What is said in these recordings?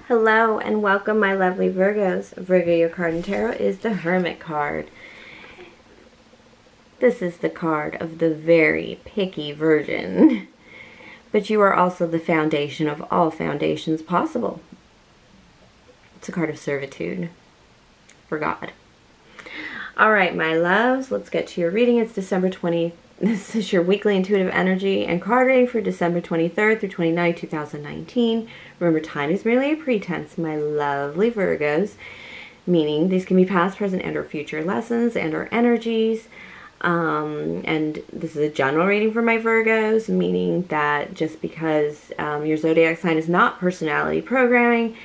Hello and welcome, my lovely Virgos. Virgo, your card in tarot is the Hermit card. This is the card of the very picky virgin. But you are also the foundation of all foundations possible. It's a card of servitude for God. All right, my loves, let's get to your reading. It's December 20th. This is your weekly intuitive energy and card reading for December 23rd through 29, 2019. Remember, time is merely a pretense, my lovely Virgos, meaning these can be past, present, and or future lessons and or energies. And this is a general reading for my Virgos, meaning that just because your zodiac sign is not personality programming,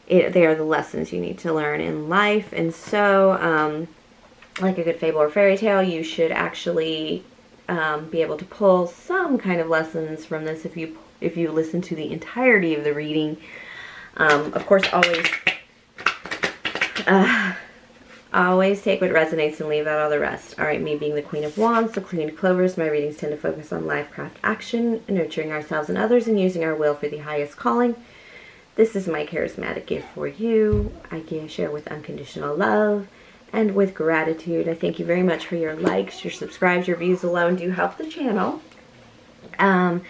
they are the lessons you need to learn in life. And so, like a good fable or fairy tale, you should actually be able to pull some kind of lessons from this if you listen to the entirety of the reading. Of course, always take what resonates and leave out all the rest. All right, me being the Queen of Wands, the Queen of Clovers, my readings tend to focus on life, craft, action, nurturing ourselves and others, and using our will for the highest calling. This is my charismatic gift for you. I share with unconditional love and with gratitude. I thank you very much for your likes, your subscribes, your views alone do help the channel. And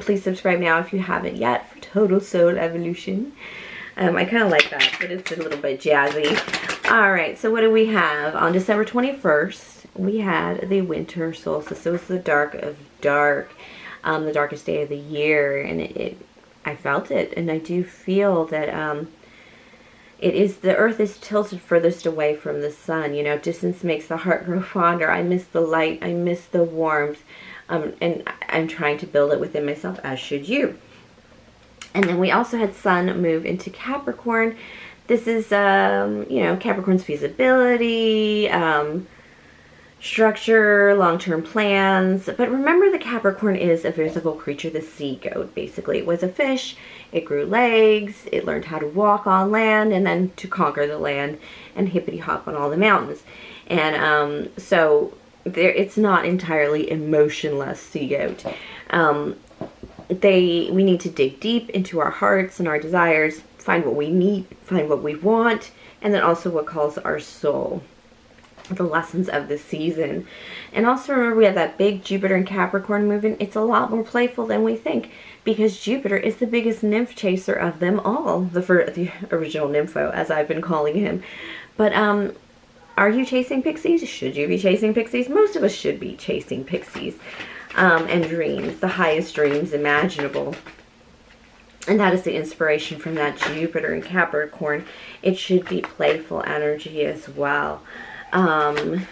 please subscribe now if you haven't yet for Total Soul Evolution. I kind of like that, but it's a little bit jazzy. All right, so what do we have? On December 21st, we had the winter solstice. So it's the dark of dark, the darkest day of the year, and I felt it, and I do feel that the earth is tilted furthest away from the sun. You know, distance makes the heart grow fonder. I miss the light. I miss the warmth. And I'm trying to build it within myself, as should you. And then we also had Sun move into Capricorn. This is, Capricorn's feasibility, structure, long-term plans. But remember, the Capricorn is a physical creature, the sea goat, basically. It was a fish. It grew legs. It learned how to walk on land and then to conquer the land and hippity-hop on all the mountains. And so it's not entirely emotionless sea goat. We need to dig deep into our hearts and our desires, find what we need, find what we want, and then also what calls our soul. The lessons of the season. And also remember, we have that big Jupiter and Capricorn moving. It's a lot more playful than we think, because Jupiter is the biggest nymph chaser of them all, the original nympho, as I've been calling him. But are you chasing pixies? Should you be chasing pixies? Most of us should be chasing pixies and dreams, the highest dreams imaginable. And that is the inspiration from that Jupiter and Capricorn. It should be playful energy as well. And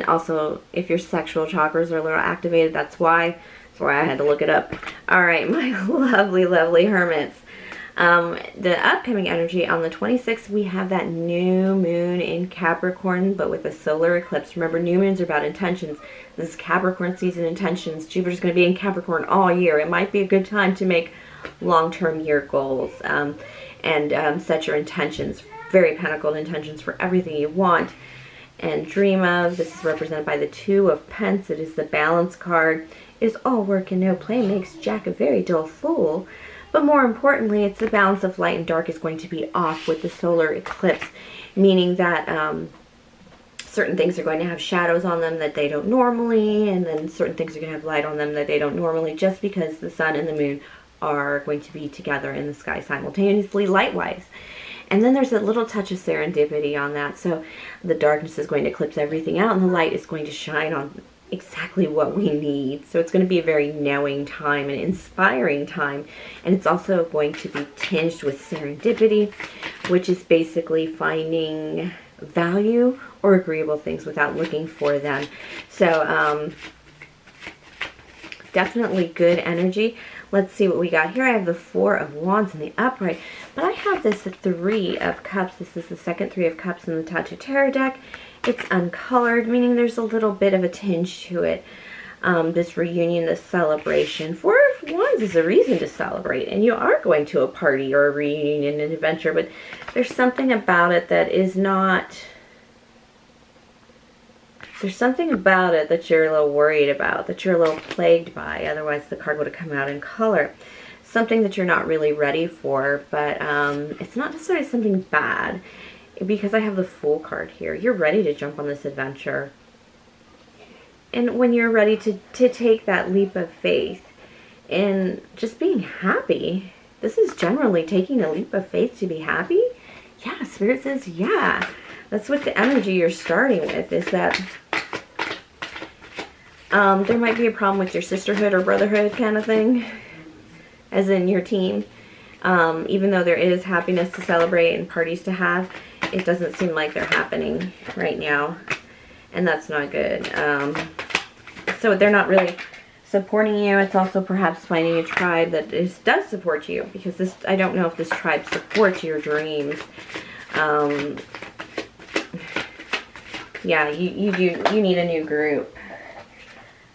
also, if your sexual chakras are a little activated, that's why I had to look it up. All right, my lovely, lovely hermits. The upcoming energy on the 26th, we have that new moon in Capricorn, but with a solar eclipse. Remember, new moons are about intentions. This is Capricorn season intentions. Jupiter's going to be in Capricorn all year. It might be a good time to make long-term year goals and set your intentions. Very pentacled intentions for everything you want and dream of. This is represented by the Two of Pence. It is the balance card. It is all work and no play makes Jack a very dull fool. But more importantly, it's the balance of light and dark is going to be off with the solar eclipse, meaning that certain things are going to have shadows on them that they don't normally, and then certain things are going to have light on them that they don't normally, just because the sun and the moon are going to be together in the sky simultaneously, light-wise. And then there's a little touch of serendipity on that. So the darkness is going to eclipse everything out, and the light is going to shine on exactly what we need. So it's going to be a very knowing time, an inspiring time. And it's also going to be tinged with serendipity, which is basically finding value or agreeable things without looking for them. So definitely good energy. Let's see what we got here. I have the Four of Wands in the upright, but I have this Three of Cups. This is the second Three of Cups in the Tattoo Tarot deck. It's uncolored, meaning there's a little bit of a tinge to it. This reunion, this celebration. Four of Wands is a reason to celebrate, and you are going to a party or a reunion, an adventure, but there's something about it that is not... There's something about it that you're a little worried about, that you're a little plagued by. Otherwise, the card would have come out in color. something that you're not really ready for, but it's not necessarily something bad, because I have the Fool card here. You're ready to jump on this adventure. And when you're ready to take that leap of faith and just being happy, this is generally taking a leap of faith to be happy. Yeah, Spirit says, yeah. That's what the energy you're starting with, is that there might be a problem with your sisterhood or brotherhood kind of thing, as in your team. Even though there is happiness to celebrate and parties to have, it doesn't seem like they're happening right now, and that's not good. So they're not really supporting you. It's also perhaps finding a tribe that does support you, because this, I don't know if this tribe supports your dreams. Yeah, you need a new group.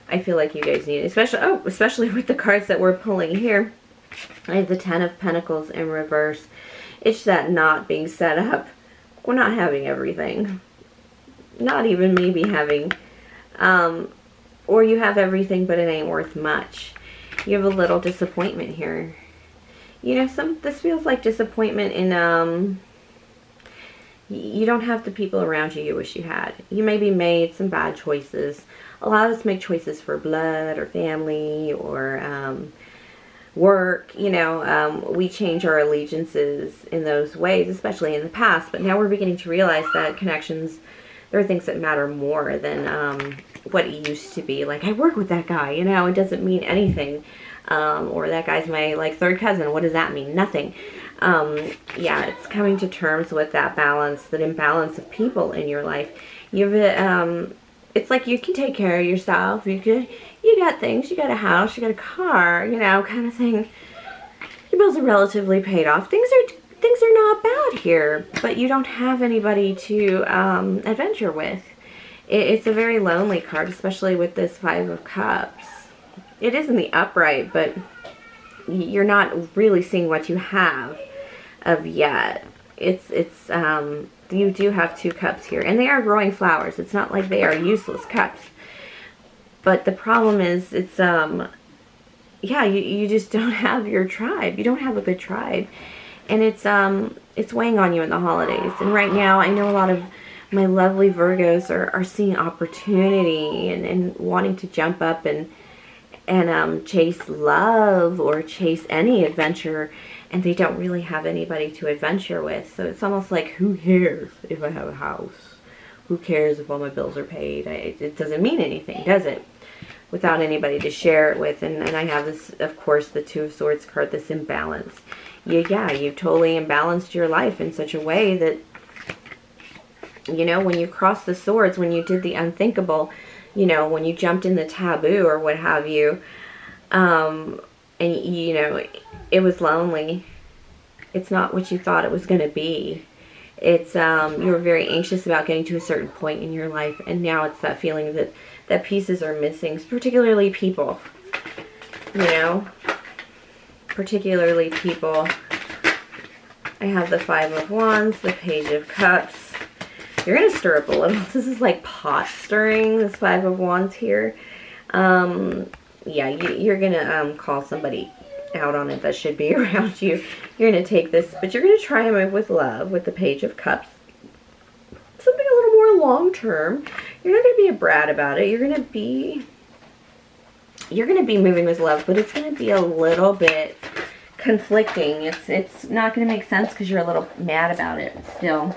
I feel like you guys need it, especially with the cards that we're pulling here. I have the Ten of Pentacles in reverse. It's that not being set up. We're not having everything. Not even maybe having, or you have everything but it ain't worth much. You have a little disappointment here. You know, this feels like disappointment in, you don't have the people around you wish you had. You maybe made some bad choices. A lot of us make choices for blood or family or work. You know, we change our allegiances in those ways, especially in the past. But now we're beginning to realize that connections, there are things that matter more than what it used to be. Like, I work with that guy, you know, it doesn't mean anything. Or that guy's my, like, third cousin. What does that mean? Nothing. Yeah, it's coming to terms with that balance, that imbalance of people in your life. It's like you can take care of yourself. You got things. You got a house. You got a car. You know, kind of thing. Your bills are relatively paid off. Things are not bad here, but you don't have anybody to adventure with. It's a very lonely card, especially with this Five of Cups. It is in the upright, but you're not really seeing what you have of yet. You do have two cups here, and they are growing flowers. It's not like they are useless cups. But the problem is, it's, yeah, you just don't have your tribe. You don't have a good tribe. And it's weighing on you in the holidays. And right now, I know a lot of my lovely Virgos are seeing opportunity and wanting to jump up and chase love or chase any adventure, and they don't really have anybody to adventure with. So it's almost like, who cares if I have a house? Who cares if all my bills are paid? It doesn't mean anything, does it? Without anybody to share it with. And I have this, of course, the Two of Swords card, this imbalance. Yeah, you totally imbalanced your life in such a way that, you know, when you crossed the swords, when you did the unthinkable, you know, when you jumped in the taboo or what have you, and, you know, it was lonely. It's not what you thought it was going to be. It's, you were very anxious about getting to a certain point in your life, and now it's that feeling that pieces are missing, particularly people, you know, particularly people. I have the Five of Wands, the Page of Cups. You're going to stir up a little. This is like pot stirring, this Five of Wands here. Yeah, you're going to call somebody out on it that should be around you. You're going to take this, but you're going to try and move with love with the Page of Cups. Something a little more long-term. You're not going to be a brat about it. You're going to be moving with love, but it's going to be a little bit conflicting. It's not going to make sense because you're a little mad about it still.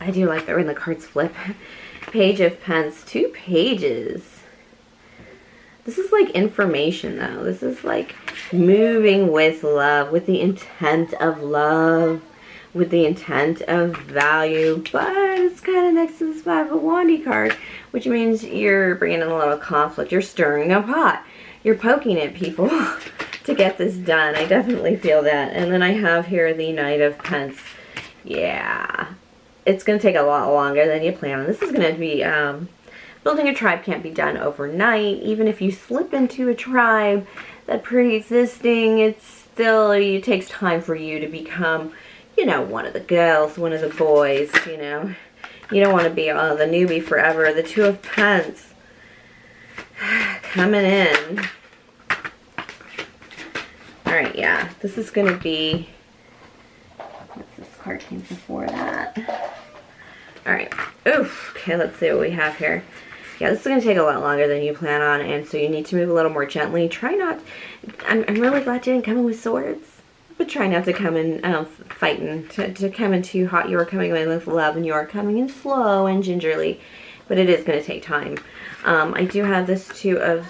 I do like that when the cards flip. Page of Pence, 2 pages. This is like information, though. This is like moving with love, with the intent of love, with the intent of value. But it's kind of next to this Five of Wands card, which means you're bringing in a little conflict. You're stirring a pot. You're poking at people to get this done. I definitely feel that. And then I have here the Knight of Pence. Yeah. It's going to take a lot longer than you plan. And this is going to be... building a tribe can't be done overnight. Even if you slip into a tribe that pre-existing, it takes time for you to become, you know, one of the girls, one of the boys, you know. You don't want to be the newbie forever. The Two of Pence coming in. right, yeah. This is going to be... This card came before that. All right. Oof. Okay, let's see what we have here. Yeah, this is going to take a lot longer than you plan on, and so you need to move a little more gently. Try not... I'm really glad you didn't come in with swords, but try not to come in fighting, to come in too hot. You are coming in with love, and you are coming in slow and gingerly, but it is going to take time. I do have this two of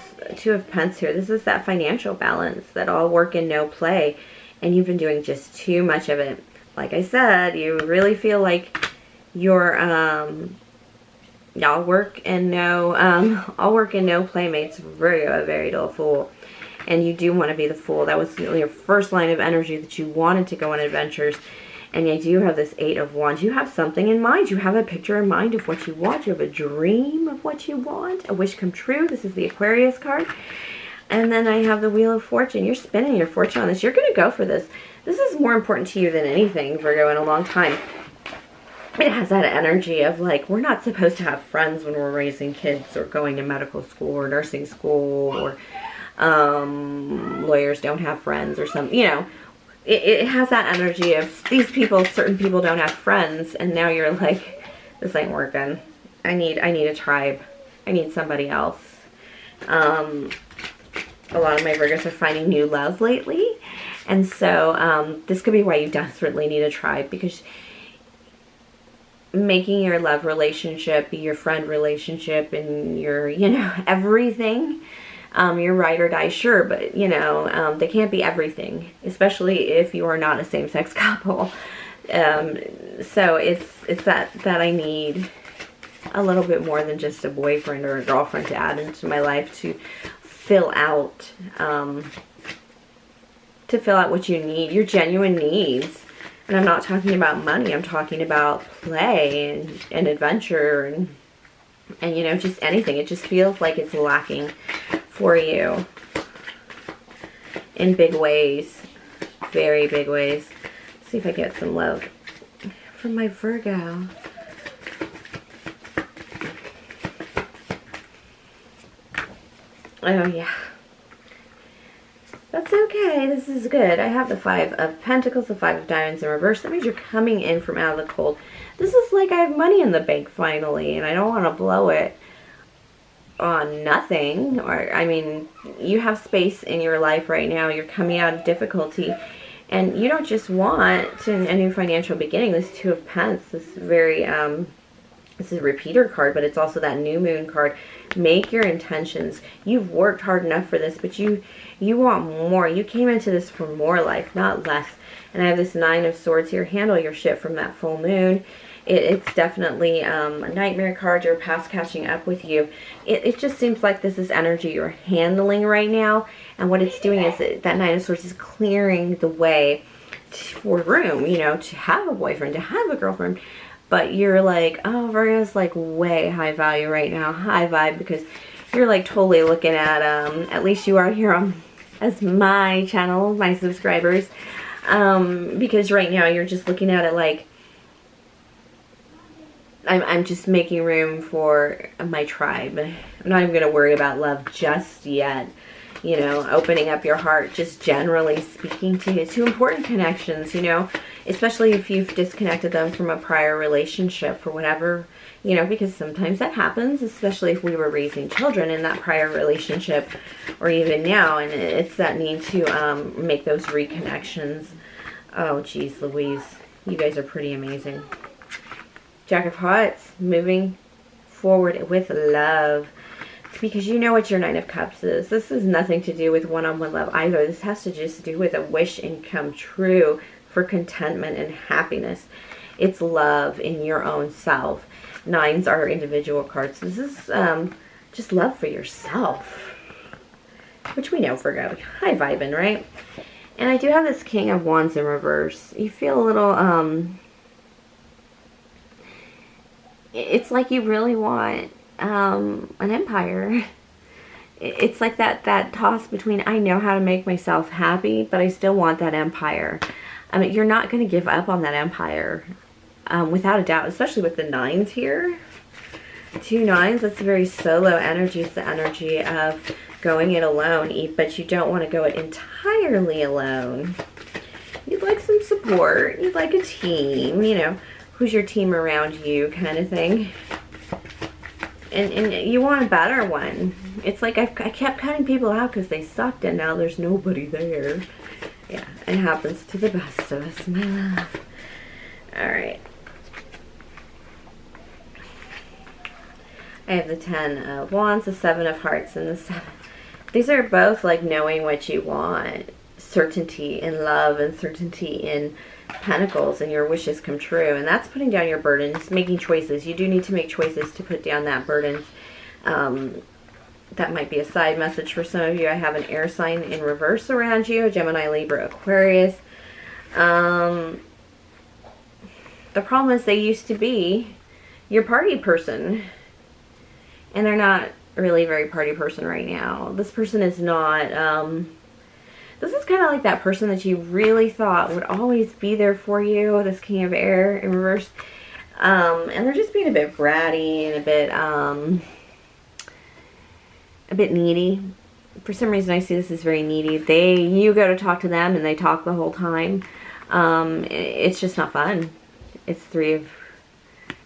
Pence here. This is that financial balance, that all work and no play, and you've been doing just too much of it. Like I said, you really feel like you're all work and no playmates. Virgo, a very dull fool. And you do want to be the fool. That was your first line of energy, that you wanted to go on adventures. And you do have this 8 of Wands. You have something in mind. You have a picture in mind of what you want. You have a dream of what you want. A wish come true. This is the Aquarius card. And then I have the Wheel of Fortune. You're spinning your fortune on this. You're going to go for this. This is more important to you than anything, Virgo, in a long time. It has that energy of like, we're not supposed to have friends when we're raising kids or going to medical school or nursing school, or lawyers don't have friends or something, you know. It has that energy of these people, certain people don't have friends, and now you're like, this ain't working. I need a tribe. I need somebody else. A lot of my Virgos are finding new love lately, and so this could be why you desperately need a tribe, because making your love relationship be your friend relationship and your, you know, everything. You're ride or die, sure, but, you know, they can't be everything, especially if you are not a same-sex couple. So it's that I need a little bit more than just a boyfriend or a girlfriend to add into my life to fill out what you need, your genuine needs. And I'm not talking about money. I'm talking about play and adventure and you know, just anything. It just feels like it's lacking for you in big ways, very big ways. Let's see if I get some love from my Virgo. Oh yeah. That's okay. This is good. I have the 5 of Pentacles, the 5 of Diamonds in reverse. That means you're coming in from out of the cold. This is like I have money in the bank finally, and I don't want to blow it on nothing. Or, I mean, you have space in your life right now. You're coming out of difficulty, and you don't just want a new financial beginning. This 2 of Pence, this very, this is a repeater card, but it's also that new moon card. Make your intentions. You've worked hard enough for this, but you want more. You came into this for more life, not less. And I have this 9 of Swords here. Handle your shit from that full moon. It's definitely a nightmare card. Your past catching up with you. It just seems like this is energy you're handling right now. And what it's doing is that 9 of Swords is clearing the way for room, you know, to have a boyfriend, to have a girlfriend. But you're like, oh, Virgo's like way high value right now, high vibe, because you're like totally looking at least you are here on as my channel, my subscribers, because right now you're just looking at it like, I'm just making room for my tribe. I'm not even going to worry about love just yet. You know, opening up your heart, just generally speaking to important connections, you know, especially if you've disconnected them from a prior relationship for whatever, you know, because sometimes that happens, especially if we were raising children in that prior relationship or even now, and it's that need to make those reconnections. Oh, geez, Louise, you guys are pretty amazing. Jack of Hearts, moving forward with love. Because you know what your 9 of Cups is. This has nothing to do with one-on-one love either. This has to just do with a wish and come true for contentment and happiness. It's love in your own self. 9s are individual cards. This is just love for yourself, which we know, Virgo. High vibing, right? And I do have this King of Wands in reverse. You feel a little, it's like you really want an empire. It's like that toss between, I know how to make myself happy, but I still want that empire. I mean, you're not going to give up on that empire, without a doubt, especially with the 9s here. 2 9s, that's very solo energy. It's the energy of going it alone, but you don't want to go it entirely alone. You'd like some support. You'd like a team, you know, who's your team around you kind of thing. And you want a better one. It's like I kept cutting people out because they sucked and now there's nobody there. Yeah, it happens to the best of us, my love. Alright. I have the 10 of Wands, the 7 of Hearts, and the 7. These are both like knowing what you want. Certainty in love and certainty in Pentacles, and your wishes come true. And that's putting down your burdens, making choices. You do need to make choices to put down that burdens. That might be a side message for some of you. I have an air sign in reverse around you, Gemini, Libra, Aquarius. The problem is they used to be your party person, and they're not really a very party person right now. This person is not, this is kind of like that person that you really thought would always be there for you, this King of Air in reverse. And they're just being a bit bratty and a bit needy. For some reason I see this as very needy. You go to talk to them and they talk the whole time. It's just not fun. It's 3 of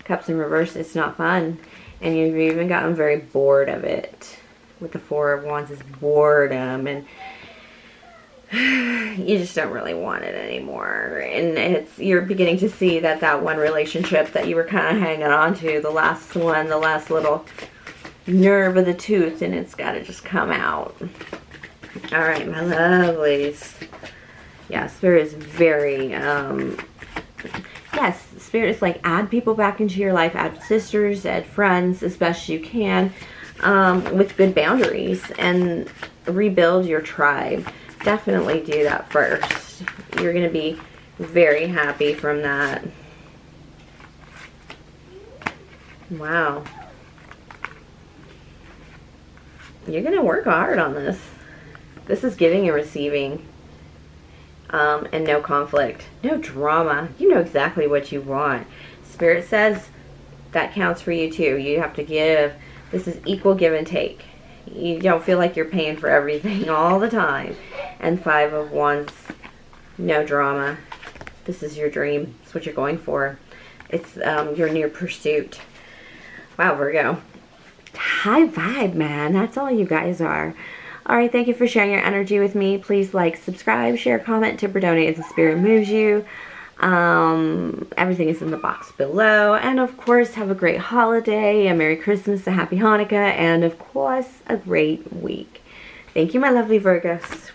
Cups in reverse. It's not fun. And you've even gotten very bored of it. With the 4 of Wands is boredom, and you just don't really want it anymore. And you're beginning to see that one relationship that you were kind of hanging on to, the last one, the last little nerve of the tooth, and it's got to just come out. All right, my lovelies. Yeah, Spirit is very, yes, Spirit is like add people back into your life, add sisters, add friends as best you can, with good boundaries, and rebuild your tribe. Definitely do that first. You're going to be very happy from that. Wow. You're going to work hard on this. This is giving and receiving. And no conflict. No drama. You know exactly what you want. Spirit says that counts for you too. You have to give. This is equal give and take. You don't feel like you're paying for everything all the time. And 5 of Wands, no drama. This is your dream. It's what you're going for. It's your near pursuit. Wow, Virgo. High vibe, man. That's all you guys are. Alright, thank you for sharing your energy with me. Please like, subscribe, share, comment, tip, or donate if the spirit moves you. Everything is in the box below. And of course, have a great holiday, a Merry Christmas, a Happy Hanukkah, and of course, a great week. Thank you, my lovely Virgos.